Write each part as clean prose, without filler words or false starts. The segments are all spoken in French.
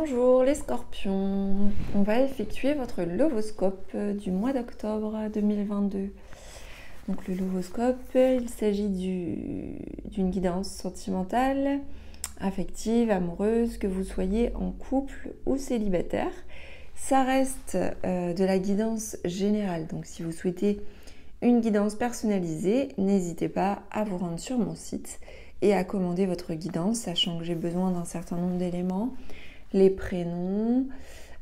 Bonjour les scorpions, on va effectuer votre lovoscope du mois d'octobre 2022. Donc le lovoscope, il s'agit d'une guidance sentimentale, affective, amoureuse, que vous soyez en couple ou célibataire. Ça reste de la guidance générale, donc si vous souhaitez une guidance personnalisée, n'hésitez pas à vous rendre sur mon site et à commander votre guidance, sachant que j'ai besoin d'un certain nombre d'éléments. Les prénoms,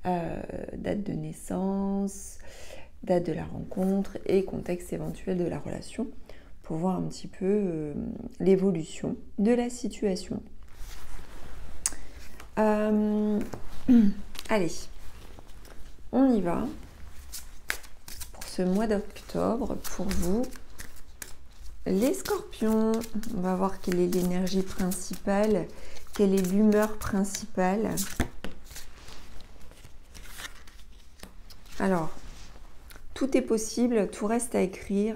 date de naissance, date de la rencontre et contexte éventuel de la relation pour voir un petit peu l'évolution de la situation. Allez, on y va pour ce mois d'octobre pour vous, les scorpions. On va voir quelle est l'énergie principale, quelle est l'humeur principale. Alors, tout est possible, tout reste à écrire.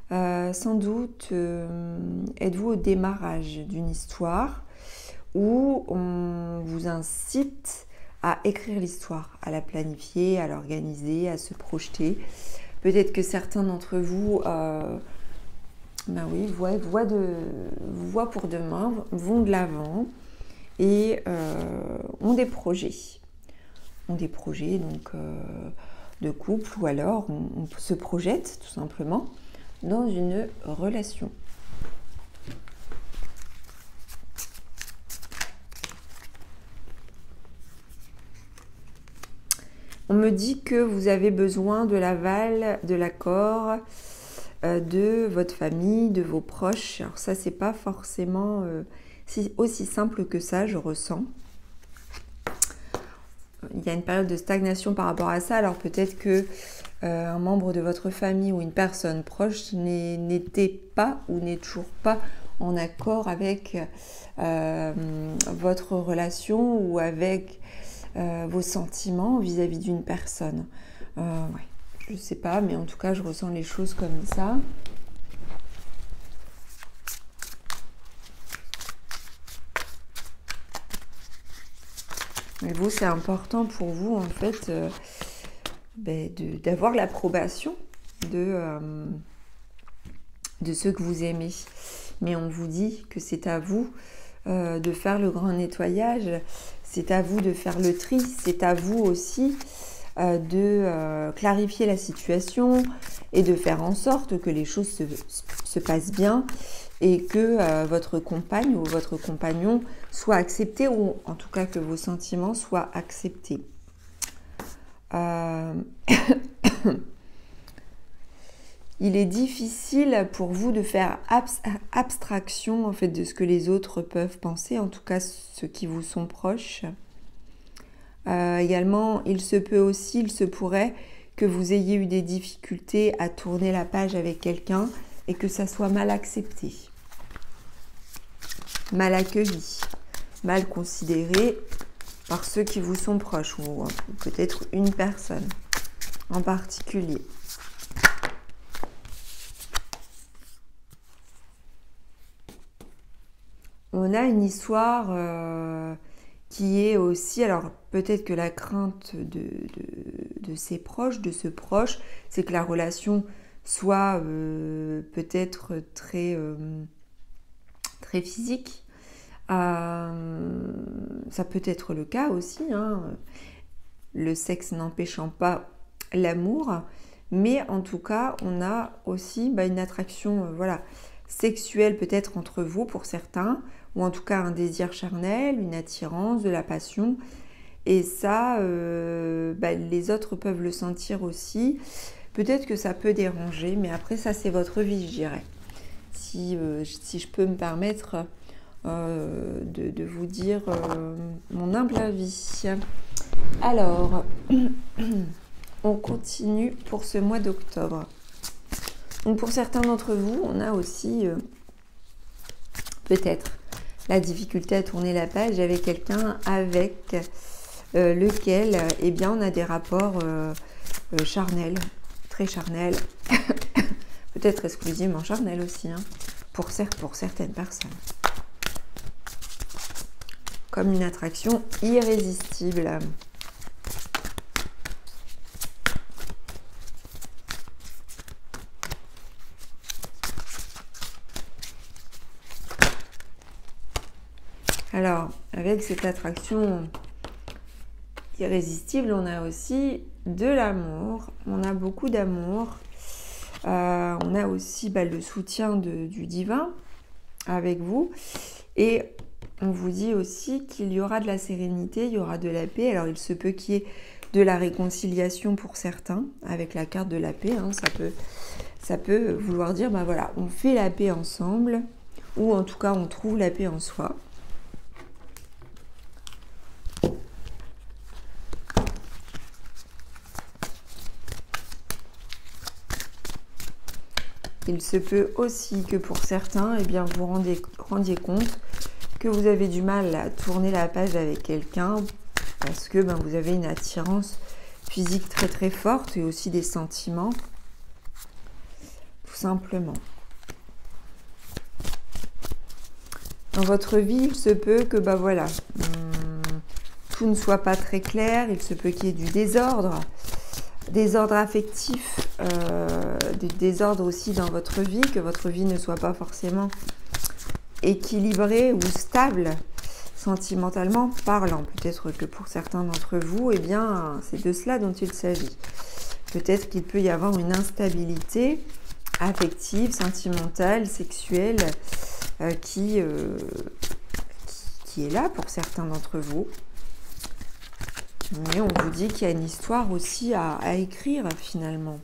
Sans doute, êtes-vous au démarrage d'une histoire où on vous incite à écrire l'histoire, à la planifier, à l'organiser, à se projeter. Peut-être que certains d'entre vous voient pour demain, vont de l'avant et ont des projets. Donc de couple, ou alors on se projette tout simplement dans une relation. On me dit que vous avez besoin de l'aval, de l'accord de votre famille, de vos proches. Alors ça, c'est pas forcément aussi simple que ça, je ressens. Il y a une période de stagnation par rapport à ça. Alors peut-être que un membre de votre famille ou une personne proche n'était pas ou n'est toujours pas en accord avec votre relation ou avec vos sentiments vis-à-vis d'une personne. Je ne sais pas, mais en tout cas, je ressens les choses comme ça. Et vous, c'est important pour vous, en fait, d'avoir l'approbation de ceux que vous aimez. Mais on vous dit que c'est à vous de faire le grand nettoyage, c'est à vous de faire le tri, c'est à vous aussi de clarifier la situation et de faire en sorte que les choses se passent bien et que votre compagne ou votre compagnon soit accepté, ou en tout cas que vos sentiments soient acceptés. Il est difficile pour vous de faire abstraction en fait de ce que les autres peuvent penser, en tout cas ceux qui vous sont proches. Également, il se pourrait que vous ayez eu des difficultés à tourner la page avec quelqu'un et que ça soit mal accepté, mal accueilli, mal considéré par ceux qui vous sont proches, ou peut-être une personne en particulier. On a une histoire qui est aussi, alors peut-être que la crainte de ses proches, de ce proche, c'est que la relation soit peut-être très physique. Ça peut être le cas aussi, hein. Le sexe n'empêchant pas l'amour, mais en tout cas, on a aussi une attraction sexuelle peut-être entre vous pour certains, ou en tout cas un désir charnel, une attirance, de la passion. Et ça, les autres peuvent le sentir aussi. Peut-être que ça peut déranger, mais après ça c'est votre vie, je dirais. Si je peux me permettre de vous dire mon humble avis. Alors, on continue pour ce mois d'octobre. Donc pour certains d'entre vous, on a aussi peut-être la difficulté à tourner la page avec quelqu'un avec lequel on a des rapports charnels, très charnels, peut-être exclusivement charnels aussi, hein, pour certaines personnes. comme une attraction irrésistible. Alors, avec cette attraction irrésistible, on a aussi de l'amour. On a beaucoup d'amour. On a aussi le soutien du divin avec vous. Et on vous dit aussi qu'il y aura de la sérénité, il y aura de la paix. Alors, il se peut qu'il y ait de la réconciliation pour certains avec la carte de la paix. Hein. Ça peut vouloir dire, voilà, on fait la paix ensemble, ou en tout cas, on trouve la paix en soi. Il se peut aussi que pour certains, vous rendiez compte que vous avez du mal à tourner la page avec quelqu'un parce que vous avez une attirance physique très très forte et aussi des sentiments, tout simplement. Dans votre vie, il se peut que tout ne soit pas très clair, il se peut qu'il y ait du désordre affectif, du désordre aussi dans votre vie, que votre vie ne soit pas forcément équilibrée ou stable sentimentalement parlant. Peut-être que pour certains d'entre vous, c'est de cela dont il s'agit. Peut-être qu'il peut y avoir une instabilité affective, sentimentale, sexuelle qui est là pour certains d'entre vous. Mais on vous dit qu'il y a une histoire aussi à écrire finalement.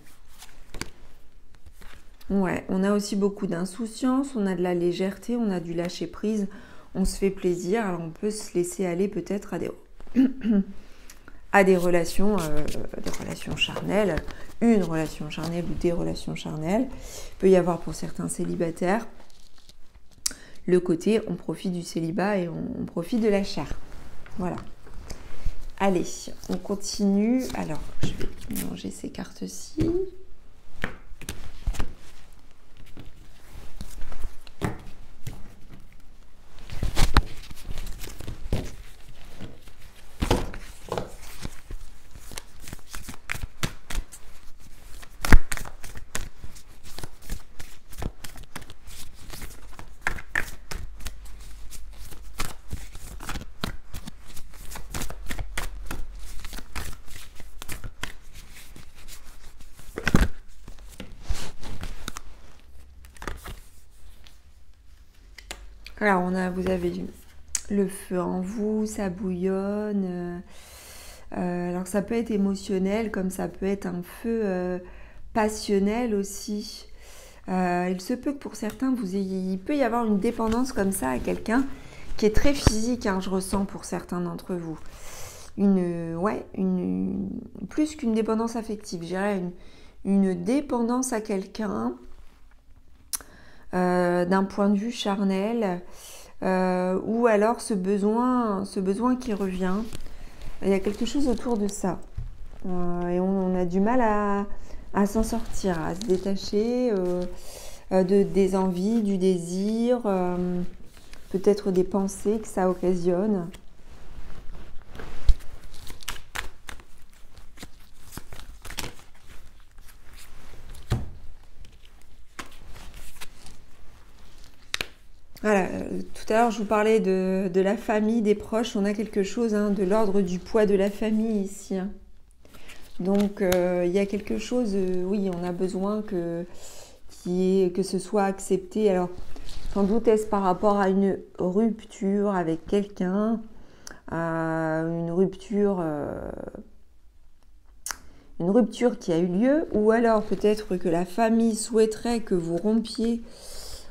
Ouais, on a aussi beaucoup d'insouciance, on a de la légèreté, on a du lâcher prise, on se fait plaisir. Alors on peut se laisser aller peut-être à des relations charnelles, une relation charnelle ou des relations charnelles. Il peut y avoir pour certains célibataires le côté on profite du célibat et on profite de la chair. Voilà. Allez, on continue. Alors, je vais mélanger ces cartes-ci. Alors, vous avez le feu en vous, ça bouillonne. Alors, ça peut être émotionnel, comme ça peut être un feu passionnel aussi. Il se peut que pour certains, il peut y avoir une dépendance comme ça à quelqu'un qui est très physique, je ressens pour certains d'entre vous. Plus qu'une dépendance affective, je dirais une dépendance à quelqu'un. D'un point de vue charnel, ou alors ce besoin qui revient. Il y a quelque chose autour de ça. Et on a du mal à s'en sortir, à se détacher des envies, du désir, peut-être des pensées que ça occasionne. Voilà, tout à l'heure je vous parlais de la famille, des proches, on a quelque chose de l'ordre du poids de la famille ici. Donc il y a quelque chose, oui, on a besoin que ce soit accepté. Alors sans doute est-ce par rapport à une rupture avec quelqu'un, une rupture qui a eu lieu, ou alors peut-être que la famille souhaiterait que vous rompiez.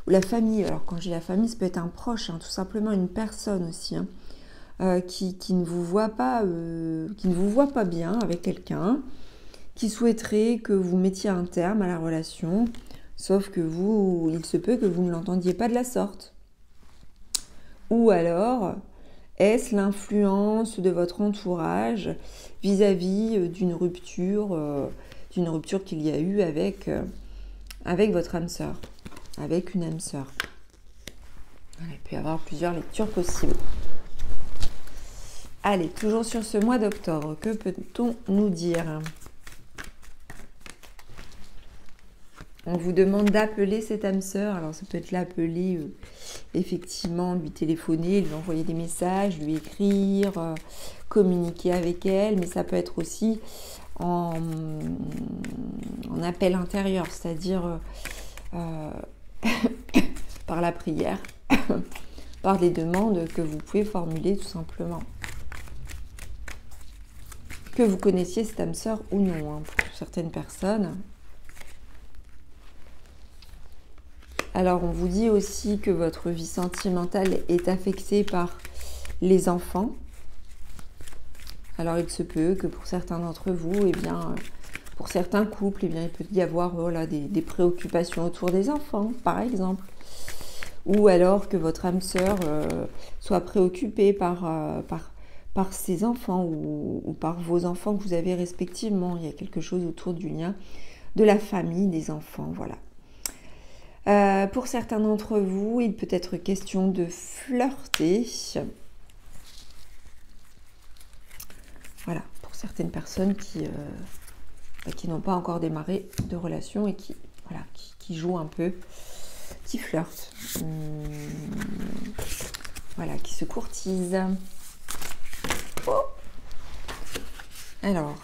Ou la famille, alors quand je dis la famille, ça peut être un proche, tout simplement une personne aussi, qui ne vous voit pas bien avec quelqu'un, qui souhaiterait que vous mettiez un terme à la relation, sauf que il se peut que vous ne l'entendiez pas de la sorte. Ou alors, est-ce l'influence de votre entourage vis-à-vis d'une rupture qu'il y a eu avec votre âme sœur, avec une âme sœur. Il peut y avoir plusieurs lectures possibles. Allez, toujours sur ce mois d'octobre, que peut-on nous dire? On vous demande d'appeler cette âme sœur. Alors, ça peut être l'appeler, effectivement, lui téléphoner, lui envoyer des messages, lui écrire, communiquer avec elle. Mais ça peut être aussi en appel intérieur, c'est-à-dire par la prière, par des demandes que vous pouvez formuler tout simplement. Que vous connaissiez cette âme sœur ou non, hein, pour certaines personnes. Alors, on vous dit aussi que votre vie sentimentale est affectée par les enfants. Alors, il se peut que pour certains d'entre vous, eh bien, pour certains couples, eh bien, il peut y avoir voilà, des préoccupations autour des enfants, par exemple. Ou alors que votre âme sœur soit préoccupée par ses enfants ou par vos enfants que vous avez respectivement. Il y a quelque chose autour du lien de la famille, des enfants, voilà. Pour certains d'entre vous, il peut être question de flirter. Voilà, pour certaines personnes qui n'ont pas encore démarré de relation et qui jouent un peu, qui flirtent. Voilà, qui se courtisent. Oh. Alors,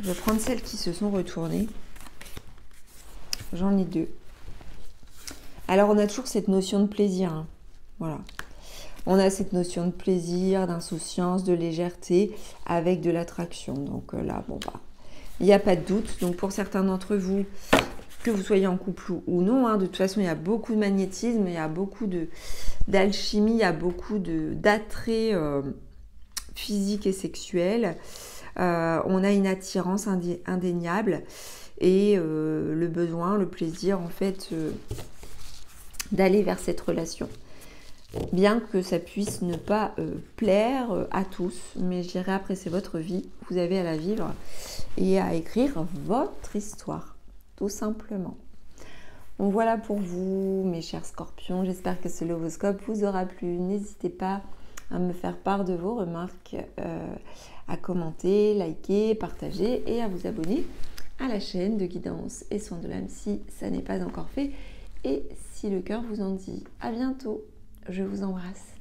je vais prendre celles qui se sont retournées. J'en ai deux. Alors, on a toujours cette notion de plaisir. Hein. Voilà. On a cette notion de plaisir, d'insouciance, de légèreté avec de l'attraction. Donc là, bon, bah, il n'y a pas de doute. Donc, pour certains d'entre vous, que vous soyez en couple ou non, hein, de toute façon, il y a beaucoup de magnétisme, il y a beaucoup d'alchimie, il y a beaucoup d'attrait physique et sexuel. On a une attirance indéniable. Et le besoin, le plaisir en fait d'aller vers cette relation. Bien que ça puisse ne pas plaire à tous, mais je dirais après c'est votre vie, vous avez à la vivre et à écrire votre histoire, tout simplement. Donc voilà pour vous mes chers scorpions, j'espère que ce lovoscope vous aura plu. N'hésitez pas à me faire part de vos remarques, à commenter, liker, partager et à vous abonner à la chaîne de guidance et soins de l'âme si ça n'est pas encore fait et si le cœur vous en dit. À bientôt, je vous embrasse.